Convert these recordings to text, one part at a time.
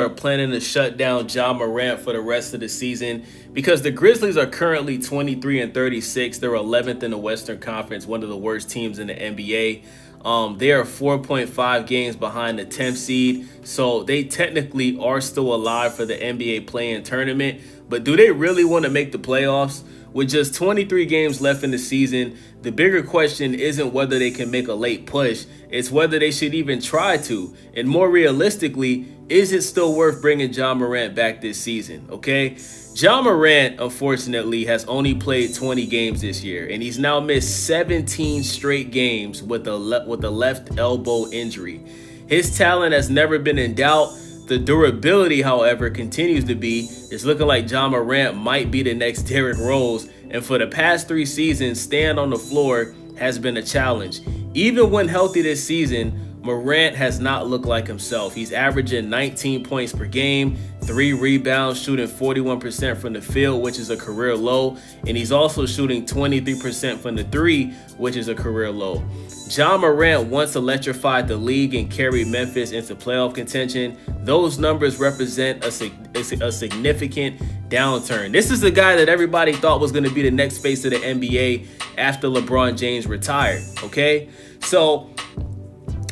are planning to shut down Ja Morant for the rest of the season because the Grizzlies are currently 23 and 36. They're 11th in the Western Conference, one of the worst teams in the NBA. They are 4.5 games behind the 10th seed, so they technically are still alive for the NBA play-in tournament. But do they really want to make the playoffs? With just 23 games left in the season, the bigger question isn't whether they can make a late push, it's whether they should even try to. And more realistically, is it still worth bringing Ja Morant back this season, okay? Ja Morant, unfortunately, has only played 20 games this year, and he's now missed 17 straight games with a left elbow injury. His talent has never been in doubt. The durability, however, continues to be. It's looking like Ja Morant might be the next Derrick Rose, and for the past 3 seasons, staying on the floor has been a challenge. Even when healthy this season, Morant has not looked like himself. He's averaging 19 points per game, 3 rebounds, shooting 41% from the field, which is a career low, and he's also shooting 23% from the 3, which is a career low. Ja Morant once electrified the league and carried Memphis into playoff contention. Those numbers represent a significant downturn. This is the guy that everybody thought was going to be the next face of the NBA after LeBron James retired, okay? So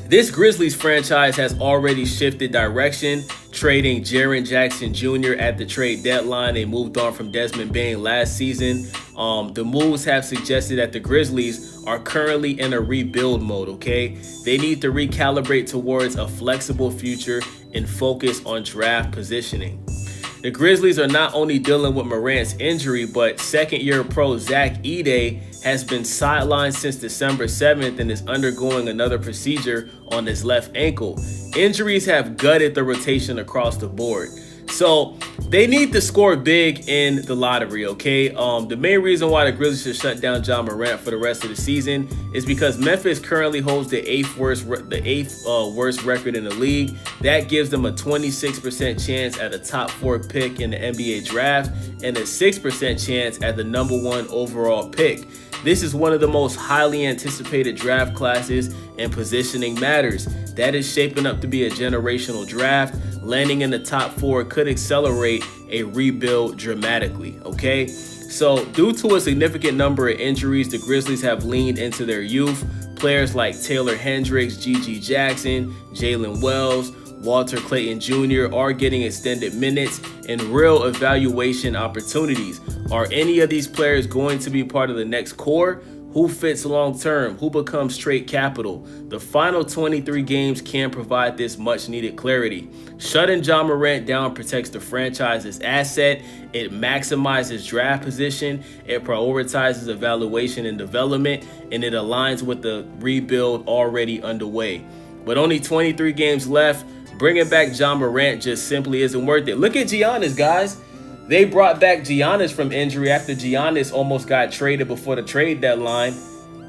this Grizzlies franchise has already shifted direction, trading Jaren Jackson Jr. at the trade deadline. They moved on from Desmond Bane last season. The moves have suggested that the Grizzlies are currently in a rebuild mode, okay? They need to recalibrate towards a flexible future and focus on draft positioning. The Grizzlies are not only dealing with Morant's injury, but second-year pro Zach Edey has been sidelined since December 7th and is undergoing another procedure on his left ankle. Injuries have gutted the rotation across the board. So they need to score big in the lottery, okay? The main reason why the Grizzlies should shut down Ja Morant for the rest of the season is because Memphis currently holds the eighth worst record in the league. That gives them a 26% chance at a top 4 pick in the NBA draft and a 6% chance at the #1 overall pick. This is one of the most highly anticipated draft classes, and positioning matters. That is shaping up to be a generational draft. Landing in the top 4 could accelerate a rebuild dramatically, okay? So due to a significant number of injuries, the Grizzlies have leaned into their youth. Players like Taylor Hendricks, G.G. Jackson, Jalen Wells, Walter Clayton Jr. are getting extended minutes and real evaluation opportunities. Are any of these players going to be part of the next core? Who fits long term? Who becomes straight capital? The final 23 games can provide this much needed clarity. Shutting Ja Morant down protects the franchise's asset. It maximizes draft position. It prioritizes evaluation and development, and it aligns with the rebuild already underway. With only 23 games left, bringing back Ja Morant just simply isn't worth it. Look at Giannis, guys. They brought back Giannis from injury after Giannis almost got traded before the trade deadline,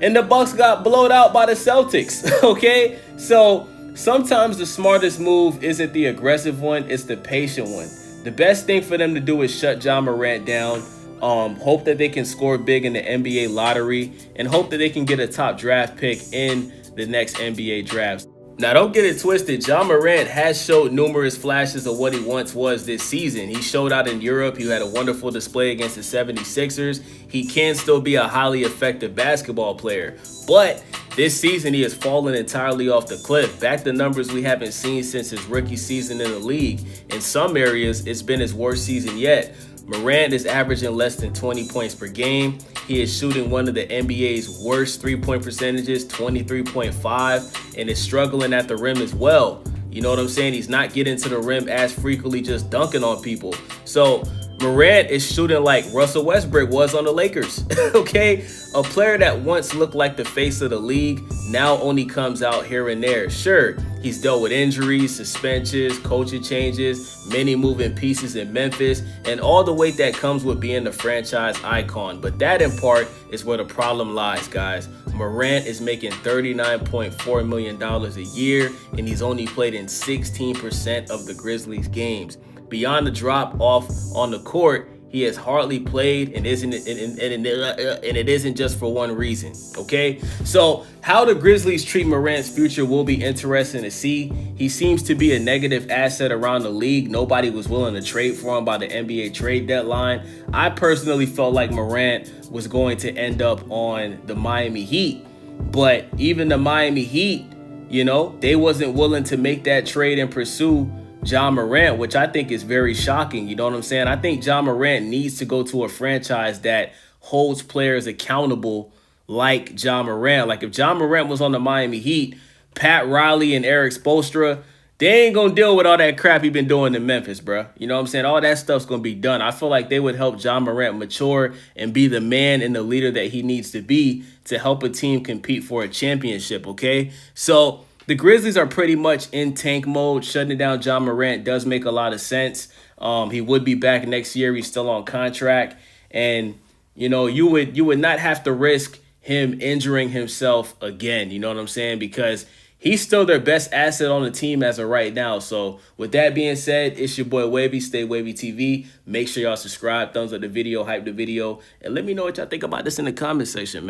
and the Bucks got blown out by the Celtics, okay? So sometimes the smartest move isn't the aggressive one, it's the patient one. The best thing for them to do is shut Ja Morant down, hope that they can score big in the NBA lottery, and hope that they can get a top draft pick in the next NBA draft. Now, don't get it twisted. Ja Morant has showed numerous flashes of what he once was this season. He showed out in Europe. He had a wonderful display against the 76ers. He can still be a highly effective basketball player. But this season, he has fallen entirely off the cliff. Back to numbers we haven't seen since his rookie season in the league. In some areas, it's been his worst season yet. Morant is averaging less than 20 points per game. He is shooting one of the NBA's worst three-point percentages, 23.5, and is struggling at the rim as well. You know what I'm saying? He's not getting to the rim as frequently, just dunking on people. So Morant is shooting like Russell Westbrook was on the Lakers, okay? A player that once looked like the face of the league now only comes out here and there. Sure, he's dealt with injuries, suspensions, coaching changes, many moving pieces in Memphis, and all the weight that comes with being the franchise icon. But that in part is where the problem lies, guys. Morant is making $39.4 million a year, and he's only played in 16% of the Grizzlies games. Beyond the drop off on the court, He has hardly played, and it isn't just for one reason. Okay, so how the Grizzlies treat Morant's future will be interesting to see. He seems to be a negative asset around the league. Nobody was willing to trade for him by the NBA trade deadline. I personally felt like Morant was going to end up on the Miami Heat, but even the Miami Heat, they wasn't willing to make that trade and pursue Ja Morant, which I think is very shocking. You know what I'm saying? I think Ja Morant needs to go to a franchise that holds players accountable like Ja Morant. Like if Ja Morant was on the Miami Heat, Pat Riley and Eric Spoelstra, they ain't going to deal with all that crap he been doing in Memphis, bro. You know what I'm saying? All that stuff's going to be done. I feel like they would help Ja Morant mature and be the man and the leader that he needs to be to help a team compete for a championship, okay? So the Grizzlies are pretty much in tank mode. Shutting down Ja Morant does make a lot of sense. He would be back next year. He's still on contract. And, you would not have to risk him injuring himself again. You know what I'm saying? Because he's still their best asset on the team as of right now. So with that being said, it's your boy Wavy. Stay Wavy TV. Make sure y'all subscribe, thumbs up the video, hype the video, and let me know what y'all think about this in the comment section, man.